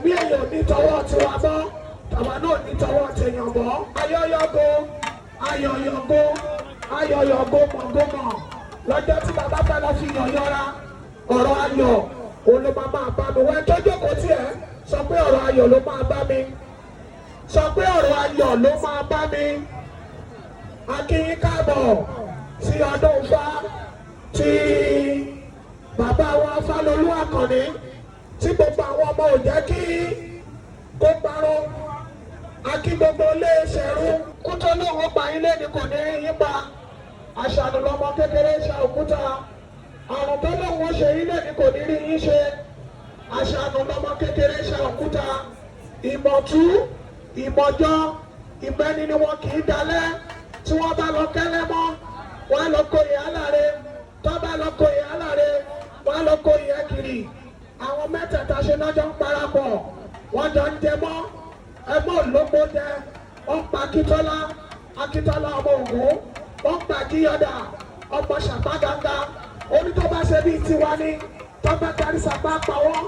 ẹ̀mí èèyàn ní tọwọ́ tiwa bọ́ tàwa náà ní tọwọ́ tèèyàn bọ́. ayọ̀yọ̀gò ayọ̀yọ̀gò ayọ̀yọ̀gò mọ̀gòmọ̀ lọ́jọ́ tí bàbá bá lọ fi yàn yọra ọ̀rọ̀ ayọ̀ òun ló máa bá mi wọ́n tó jókòó tiẹ̀ sọ pé ọ̀rọ̀ ayọ̀ ló máa bá mi sọ pé ọ̀rọ̀ ayọ̀ ló máa bá mi. a kí yín káàbọ̀ sí ọdún Ifá tí bàbá wa Fálolú Àkànní tí gbogbo àwọn ọmọ ò jẹ́ kí kó parọ́. a kí gbogbo ilé Ìṣẹ̀rú kú tó lóun pa ilé ni kò ní yín pa àṣàlù lọmọ kékeré ṣe òkúta àrùn tó lóun ṣe ilé ni kò ní rí yín ṣe àṣàlù lọmọ kékeré ṣe òkúta ìmọ̀tú ìmọ̀jọ ìmẹ́ni ni wọn kì í dalẹ̀ tí wọ́n bá lọ kẹ́lẹ́ mọ́ wọ́n á lọ kó ìyá láre tó bá lọ kó ìyá láre wọ́n á lọ kó ìyá kiri àwọn mẹ́tẹ̀ẹ̀ta ṣe lọ́jọ́ ń parapọ̀ wọ́n jọ ń jẹ mọ́ ẹgbẹ́ òlógbó jẹ wọ́n pa Akíntọ́lá ọmọ Ògún wọ́n pa Kíyọ̀dà ọmọ Ṣàpá Gàngà onítọ́ba ṣe bíi tiwa ní tọ́ba kárí sapá pa wọ́n.